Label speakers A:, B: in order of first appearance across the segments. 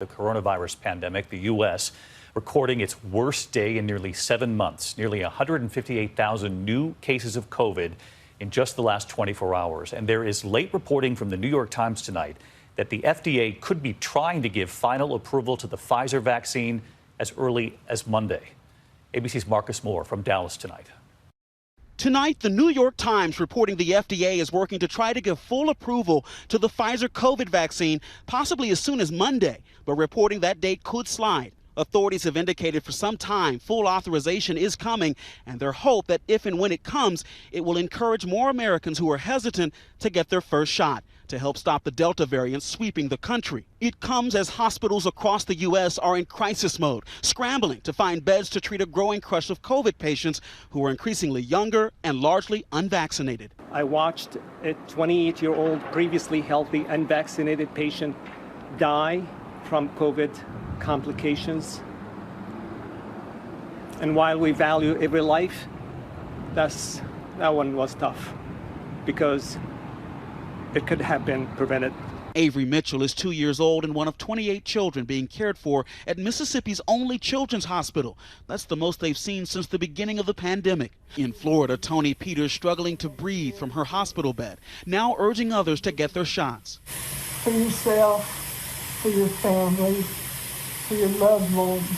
A: The coronavirus pandemic, the U.S. recording its worst day in nearly 7 months, nearly 158,000 new cases of COVID in just the last 24 hours. And there is late reporting from the New York Times tonight that the FDA could be trying to give final approval to the Pfizer vaccine as early as Monday. ABC's Marcus Moore from Dallas tonight.
B: Tonight, the New York Times reporting the FDA is working to try to give full approval to the Pfizer COVID vaccine, possibly as soon as Monday, but reporting that date could slide. Authorities have indicated for some time full authorization is coming, and their hope that if and when it comes, it will encourage more Americans who are hesitant to get their first shot to help stop the Delta variant sweeping the country. It comes as hospitals across the U.S. are in crisis mode, scrambling to find beds to treat a growing crush of COVID patients who are increasingly younger and largely unvaccinated.
C: I watched a 28-year-old previously healthy unvaccinated patient die from COVID complications. And while we value every life, that one was tough because it could have been prevented.
B: Avery Mitchell is 2 years old and one of 28 children being cared for at Mississippi's only children's hospital. That's the most they've seen since the beginning of the pandemic. In Florida, Tony Peters struggling to breathe from her hospital bed, now urging others to get their shots.
D: For yourself, for your family, for your loved ones,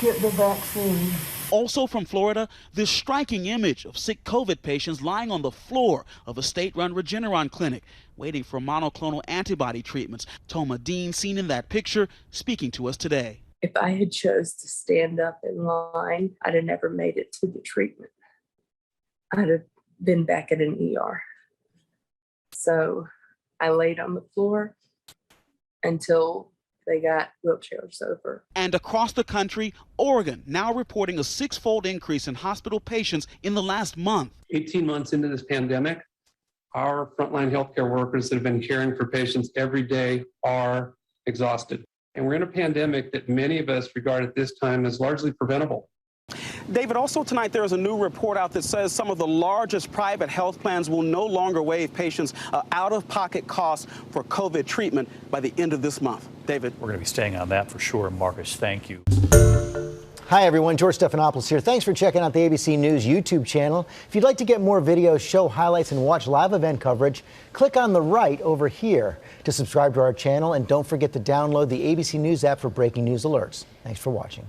D: get the vaccine.
B: Also from Florida, this striking image of sick COVID patients lying on the floor of a state-run Regeneron clinic, waiting for monoclonal antibody treatments. Toma Dean, seen in that picture, speaking to us today.
E: If I had chose to stand up in line, I'd have never made it to the treatment. I'd have been back at an ER. So I laid on the floor until they got wheelchairs over.
B: And across the country, Oregon now reporting a 6-fold increase in hospital patients in the last month.
F: 18 months into this pandemic, our frontline healthcare workers that have been caring for patients every day are exhausted. And we're in a pandemic that many of us regard at this time as largely preventable.
B: David, also tonight there is a new report out that says some of the largest private health plans will no longer waive patients out-of-pocket costs for COVID treatment by the end of this month. David.
A: We're going to be staying on that for sure. Marcus, thank you.
G: Hi, everyone. George Stephanopoulos here. Thanks for checking out the ABC News YouTube channel. If you'd like to get more videos, show highlights, and watch live event coverage, click on the right over here to subscribe to our channel. And don't forget to download the ABC News app for breaking news alerts. Thanks for watching.